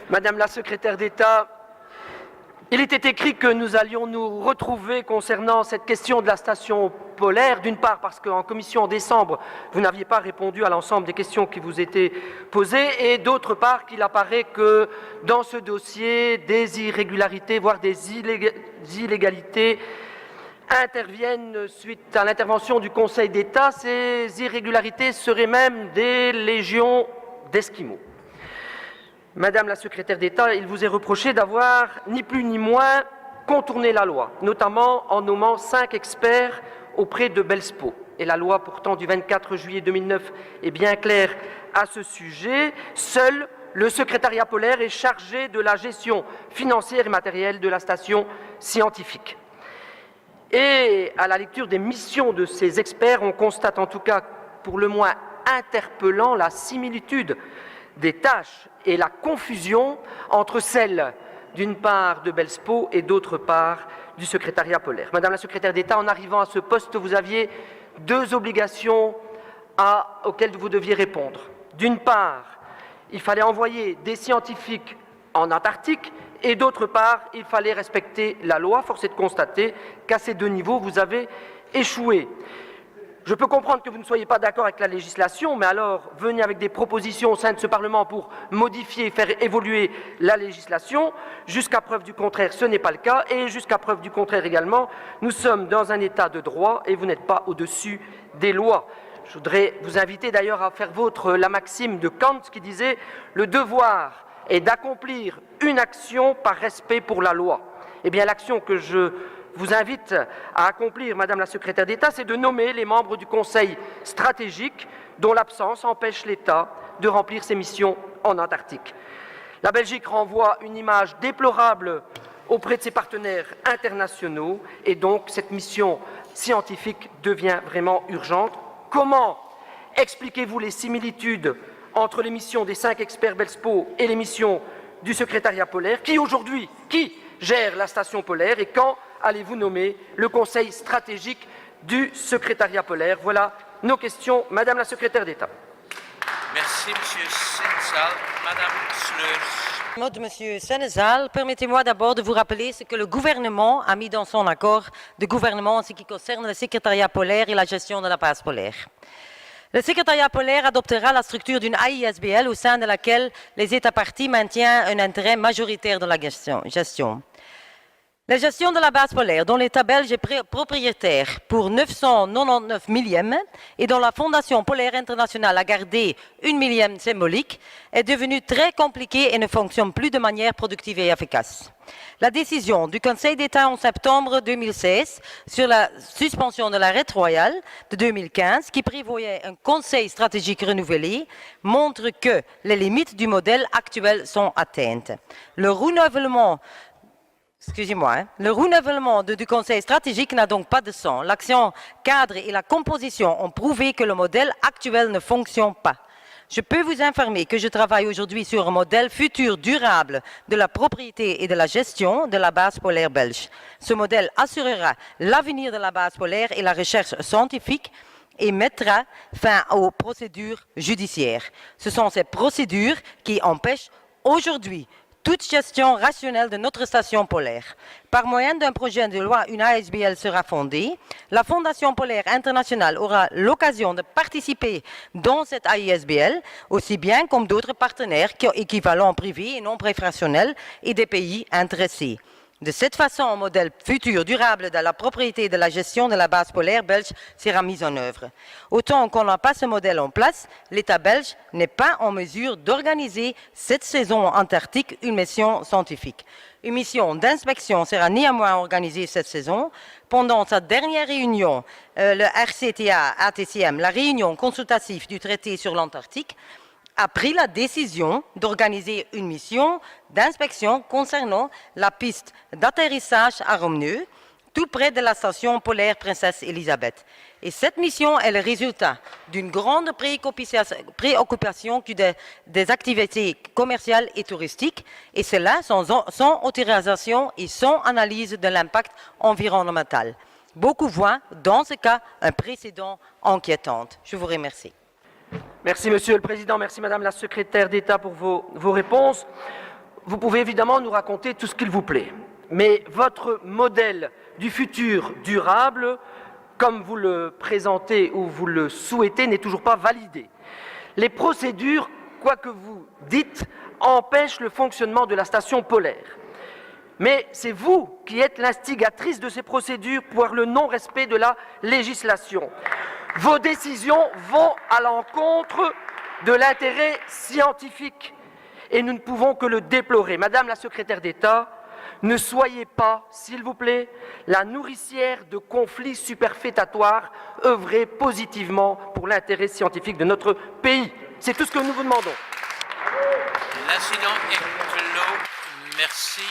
Madame la secrétaire d'État, il était écrit que nous allions nous retrouver concernant cette question de la station polaire, d'une part parce qu'en commission en décembre, vous n'aviez pas répondu à l'ensemble des questions qui vous étaient posées, et d'autre part qu'il apparaît que dans ce dossier, des irrégularités, voire des illégalités interviennent suite à l'intervention du Conseil d'État. Ces irrégularités seraient même des légions d'Esquimaux. Madame la secrétaire d'État, il vous est reproché d'avoir, ni plus ni moins, contourné la loi, notamment en nommant 5 experts auprès de Belspo. Et la loi pourtant du 24 juillet 2009 est bien claire à ce sujet. Seul le secrétariat polaire est chargé de la gestion financière et matérielle de la station scientifique. Et à la lecture des missions de ces experts, on constate en tout cas pour le moins interpellant la similitude des tâches et la confusion entre celles, d'une part, de Belspo et d'autre part, du secrétariat polaire. Madame la secrétaire d'État, en arrivant à ce poste, vous aviez 2 obligations auxquelles vous deviez répondre. D'une part, il fallait envoyer des scientifiques en Antarctique et d'autre part, il fallait respecter la loi. Force est de constater qu'à ces 2 niveaux, vous avez échoué. Je peux comprendre que vous ne soyez pas d'accord avec la législation, mais alors venez avec des propositions au sein de ce Parlement pour modifier et faire évoluer la législation. Jusqu'à preuve du contraire, ce n'est pas le cas, et jusqu'à preuve du contraire également, nous sommes dans un état de droit et vous n'êtes pas au-dessus des lois. Je voudrais vous inviter d'ailleurs à faire vôtre la maxime de Kant qui disait « Le devoir est d'accomplir une action par respect pour la loi ». Eh bien, l'action que je vous invite à accomplir, Madame la secrétaire d'État, c'est de nommer les membres du Conseil stratégique dont l'absence empêche l'État de remplir ses missions en Antarctique. La Belgique renvoie une image déplorable auprès de ses partenaires internationaux et donc cette mission scientifique devient vraiment urgente. Comment expliquez-vous les similitudes entre les missions des 5 experts Belspo et les missions du secrétariat polaire? Qui aujourd'hui, gère la station polaire et quand allez-vous nommer le conseil stratégique du secrétariat polaire? Voilà nos questions, Madame la secrétaire d'État. Merci, Monsieur Seneschal. Madame Sleurs. Mot de Monsieur Seneschal, permettez-moi d'abord de vous rappeler ce que le gouvernement a mis dans son accord de gouvernement en ce qui concerne le secrétariat polaire et la gestion de la base polaire. Le secrétariat polaire adoptera la structure d'une AISBL au sein de laquelle les États parties maintiennent un intérêt majoritaire dans la gestion. La gestion de la base polaire, dont l'État belge est propriétaire pour 999 millièmes et dont la Fondation polaire internationale a gardé 1 millième symbolique, est devenue très compliquée et ne fonctionne plus de manière productive et efficace. La décision du Conseil d'État en septembre 2016 sur la suspension de l'arrêt royal de 2015, qui prévoyait un conseil stratégique renouvelé, montre que les limites du modèle actuel sont atteintes. Le renouvellement du Conseil stratégique n'a donc pas de sens. L'action cadre et la composition ont prouvé que le modèle actuel ne fonctionne pas. Je peux vous informer que je travaille aujourd'hui sur un modèle futur durable de la propriété et de la gestion de la base polaire belge. Ce modèle assurera l'avenir de la base polaire et la recherche scientifique et mettra fin aux procédures judiciaires. Ce sont ces procédures qui empêchent aujourd'hui toute gestion rationnelle de notre station polaire. Par moyen d'un projet de loi, une ASBL sera fondée. La Fondation polaire internationale aura l'occasion de participer dans cette AISBL, aussi bien comme d'autres partenaires équivalents privés et non préférentiels et des pays intéressés. De cette façon, un modèle futur durable de la propriété et de la gestion de la base polaire belge sera mis en œuvre. Autant qu'on n'a pas ce modèle en place, l'État belge n'est pas en mesure d'organiser cette saison antarctique une mission scientifique. Une mission d'inspection sera néanmoins organisée cette saison. Pendant sa dernière réunion, le RCTA-ATCM, la réunion consultative du traité sur l'Antarctique, a pris la décision d'organiser une mission d'inspection concernant la piste d'atterrissage à Romneux, tout près de la station polaire Princesse Elisabeth. Et cette mission est le résultat d'une grande préoccupation des activités commerciales et touristiques, et cela sans autorisation et sans analyse de l'impact environnemental. Beaucoup voient dans ce cas un précédent inquiétant. Je vous remercie. Merci, Monsieur le Président. Merci, Madame la secrétaire d'État, pour vos réponses. vous pouvez évidemment nous raconter tout ce qu'il vous plaît, mais votre modèle du futur durable, comme vous le présentez ou vous le souhaitez, n'est toujours pas validé. Les procédures, quoi que vous dites, empêchent le fonctionnement de la station polaire. Mais c'est vous qui êtes l'instigatrice de ces procédures pour le non-respect de la législation. Vos décisions vont à l'encontre de l'intérêt scientifique et nous ne pouvons que le déplorer. Madame la secrétaire d'État, ne soyez pas, s'il vous plaît, la nourricière de conflits superfétatoires. Œuvrez positivement pour l'intérêt scientifique de notre pays. C'est tout ce que nous vous demandons. L'incident est clos. Merci.